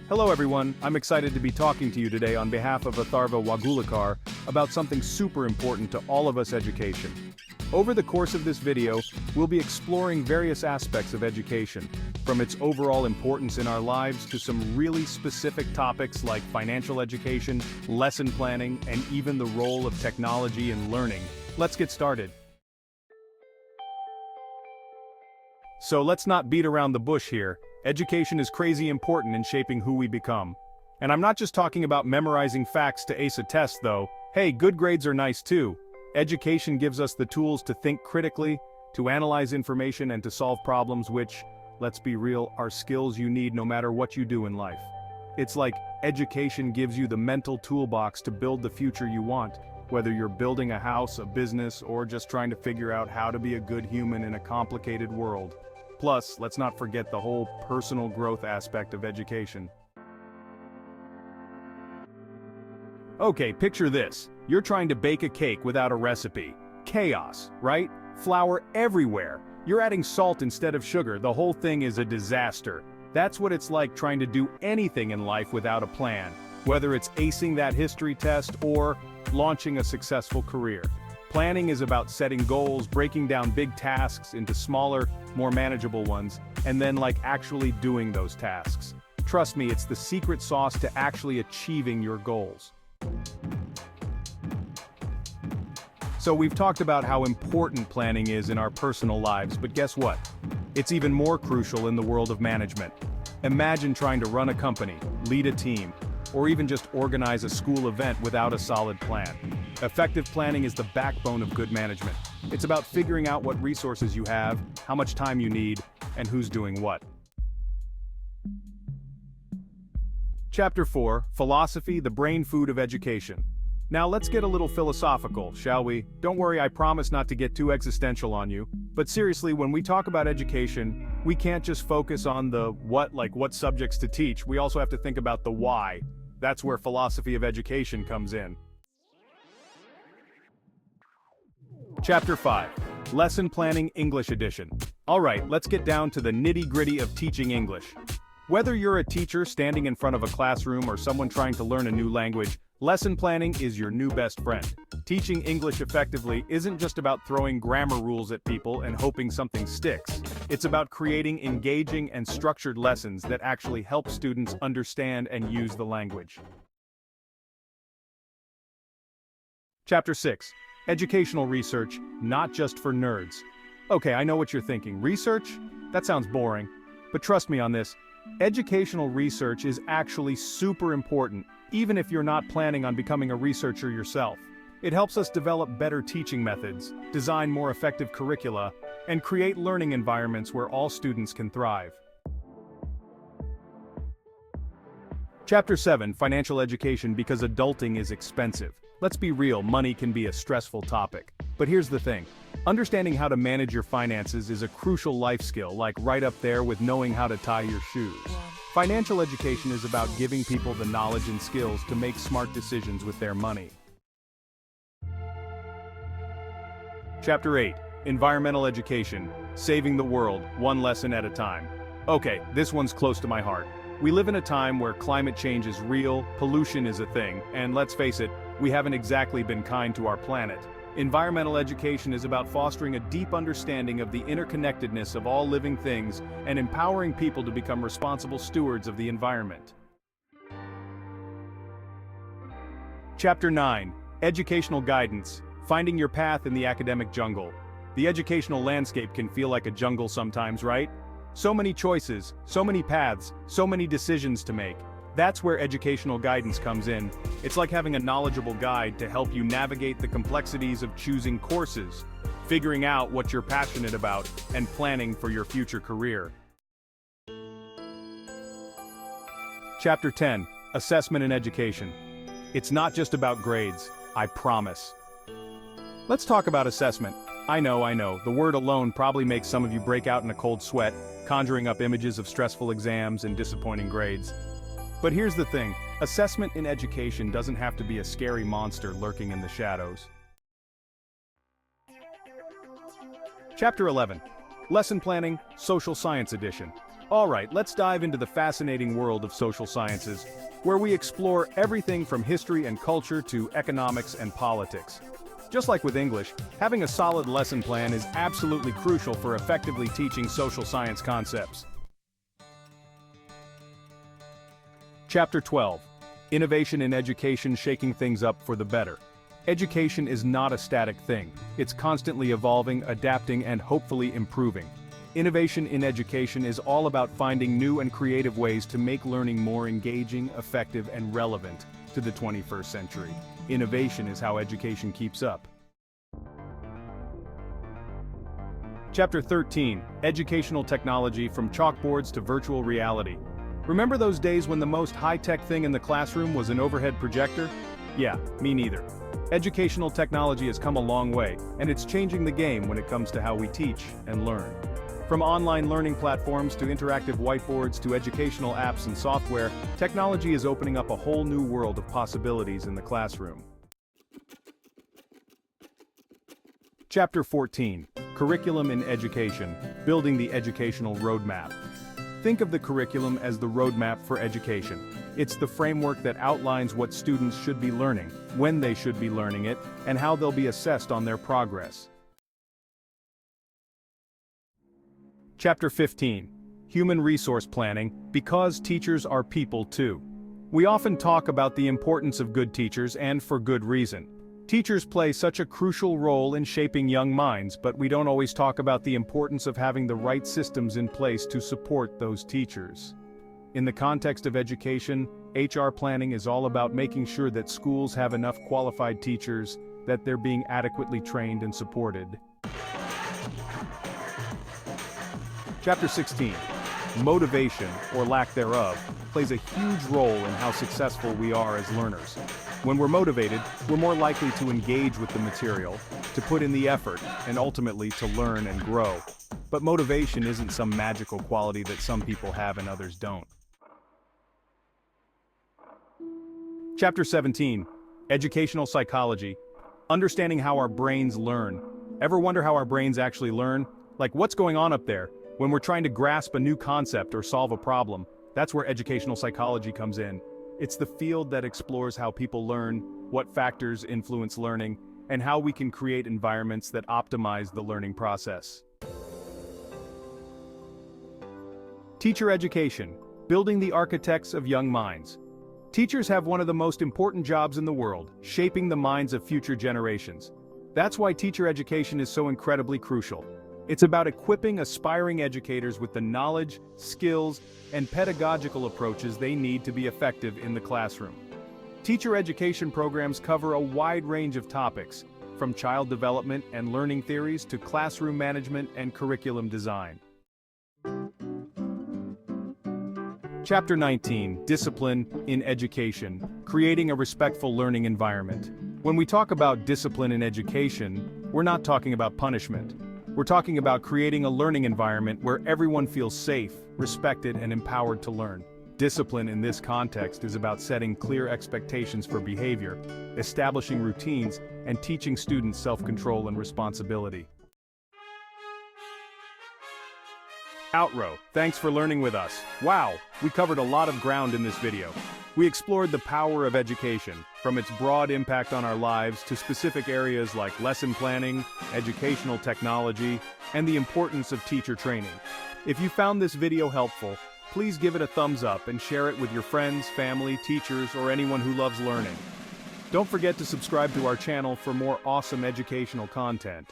Hello everyone, I'm excited to be talking to you today on behalf of Atharva Wagulakar about something super important to all of us: education. Over the course of this video, we'll be exploring various aspects of education, from its overall importance in our lives to some really specific topics like financial education, lesson planning, and even the role of technology in learning. Let's get started. So let's not beat around the bush here. Education is crazy important in shaping who we become. And I'm not just talking about memorizing facts to ace a test though. Hey, good grades are nice too. Education gives us the tools to think critically, to analyze information and to solve problems which, let's be real, are skills you need no matter what you do in life. It's like education gives you the mental toolbox to build the future you want, whether you're building a house, a business, or just trying to figure out how to be a good human in a complicated world. Plus, let's not forget the whole personal growth aspect of education. Okay, picture this. You're trying to bake a cake without a recipe. Chaos, right? Flour everywhere. You're adding salt instead of sugar. The whole thing is a disaster. That's what it's like trying to do anything in life without a plan, whether it's acing that history test or launching a successful career. Planning is about setting goals, breaking down big tasks into smaller, more manageable ones, and then actually doing those tasks. Trust me, it's the secret sauce to actually achieving your goals. So we've talked about how important planning is in our personal lives, but guess what? It's even more crucial in the world of management. Imagine trying to run a company, lead a team, or even just organize a school event without a solid plan. Effective planning is the backbone of good management. It's about figuring out what resources you have, how much time you need, and who's doing what. Chapter 4, Philosophy, the Brain Food of Education. Now let's get a little philosophical, shall we? Don't worry, I promise not to get too existential on you. But seriously, when we talk about education, we can't just focus on the what, like what subjects to teach. We also have to think about the why. That's where philosophy of education comes in. Chapter 5, Lesson Planning English Edition. Alright, let's get down to the nitty-gritty of teaching English. Whether you're a teacher standing in front of a classroom or someone trying to learn a new language, lesson planning is your new best friend. Teaching English effectively isn't just about throwing grammar rules at people and hoping something sticks. It's about creating engaging and structured lessons that actually help students understand and use the language. Chapter 6, Educational Research, Not Just for Nerds. Okay, I know what you're thinking. Research? That sounds boring. But trust me on this. Educational research is actually super important, even if you're not planning on becoming a researcher yourself. It helps us develop better teaching methods, design more effective curricula, and create learning environments where all students can thrive. Chapter 7, Financial Education, because adulting is expensive. Let's be real, money can be a stressful topic. But here's the thing. Understanding how to manage your finances is a crucial life skill, like right up there with knowing how to tie your shoes. Financial education is about giving people the knowledge and skills to make smart decisions with their money. Chapter 8, Environmental Education, Saving the World, One Lesson at a Time. Okay, this one's close to my heart. We live in a time where climate change is real, pollution is a thing, and let's face it, we haven't exactly been kind to our planet. Environmental education is about fostering a deep understanding of the interconnectedness of all living things and empowering people to become responsible stewards of the environment. Chapter 9, Educational Guidance, Finding Your Path in the Academic Jungle. The educational landscape can feel like a jungle sometimes, right? So many choices, so many paths, so many decisions to make. That's where educational guidance comes in. It's like having a knowledgeable guide to help you navigate the complexities of choosing courses, figuring out what you're passionate about, and planning for your future career. Chapter 10, Assessment in Education. It's not just about grades, I promise. Let's talk about assessment. I know, the word alone probably makes some of you break out in a cold sweat, conjuring up images of stressful exams and disappointing grades. But here's the thing, assessment in education doesn't have to be a scary monster lurking in the shadows. Chapter 11, Lesson Planning, Social Science Edition. Alright, let's dive into the fascinating world of social sciences, where we explore everything from history and culture to economics and politics. Just like with English, having a solid lesson plan is absolutely crucial for effectively teaching social science concepts. Chapter 12. Innovation in Education, Shaking Things Up for the Better. Education is not a static thing. It's constantly evolving, adapting, and hopefully improving. Innovation in education is all about finding new and creative ways to make learning more engaging, effective, and relevant to the 21st century. Innovation is how education keeps up. Chapter 13. Educational Technology, from Chalkboards to Virtual Reality. Remember those days when the most high-tech thing in the classroom was an overhead projector? Yeah, me neither. Educational technology has come a long way, and it's changing the game when it comes to how we teach and learn. From online learning platforms to interactive whiteboards to educational apps and software, technology is opening up a whole new world of possibilities in the classroom. Chapter 14. Curriculum in Education, Building the Educational Roadmap. Think of the curriculum as the roadmap for education. It's the framework that outlines what students should be learning, when they should be learning it, and how they'll be assessed on their progress. Chapter 15. Human Resource Planning, because teachers are people too. We often talk about the importance of good teachers, and for good reason. Teachers play such a crucial role in shaping young minds, but we don't always talk about the importance of having the right systems in place to support those teachers. In the context of education, HR planning is all about making sure that schools have enough qualified teachers, that they're being adequately trained and supported. Chapter 16. Motivation, or lack thereof, plays a huge role in how successful we are as learners. When we're motivated, we're more likely to engage with the material, to put in the effort, and ultimately to learn and grow. But motivation isn't some magical quality that some people have and others don't. Chapter 17. Educational Psychology, Understanding how our brains learn. Ever wonder how our brains actually learn? Like, what's going on up there? When we're trying to grasp a new concept or solve a problem, that's where educational psychology comes in. It's the field that explores how people learn, what factors influence learning, and how we can create environments that optimize the learning process. Teacher education, building the architects of young minds. Teachers have one of the most important jobs in the world, shaping the minds of future generations. That's why teacher education is so incredibly crucial. It's about equipping aspiring educators with the knowledge, skills, and pedagogical approaches they need to be effective in the classroom. Teacher education programs cover a wide range of topics, from child development and learning theories to classroom management and curriculum design. Chapter 19. Discipline in Education, Creating a Respectful Learning Environment. When we talk about discipline in education, we're not talking about punishment. We're talking about creating a learning environment where everyone feels safe, respected, and empowered to learn. Discipline in this context is about setting clear expectations for behavior, establishing routines, and teaching students self-control and responsibility. Outro, thanks for learning with us. Wow, we covered a lot of ground in this video. We explored the power of education, from its broad impact on our lives to specific areas like lesson planning, educational technology, and the importance of teacher training. If you found this video helpful, please give it a thumbs up and share it with your friends, family, teachers, or anyone who loves learning. Don't forget to subscribe to our channel for more awesome educational content.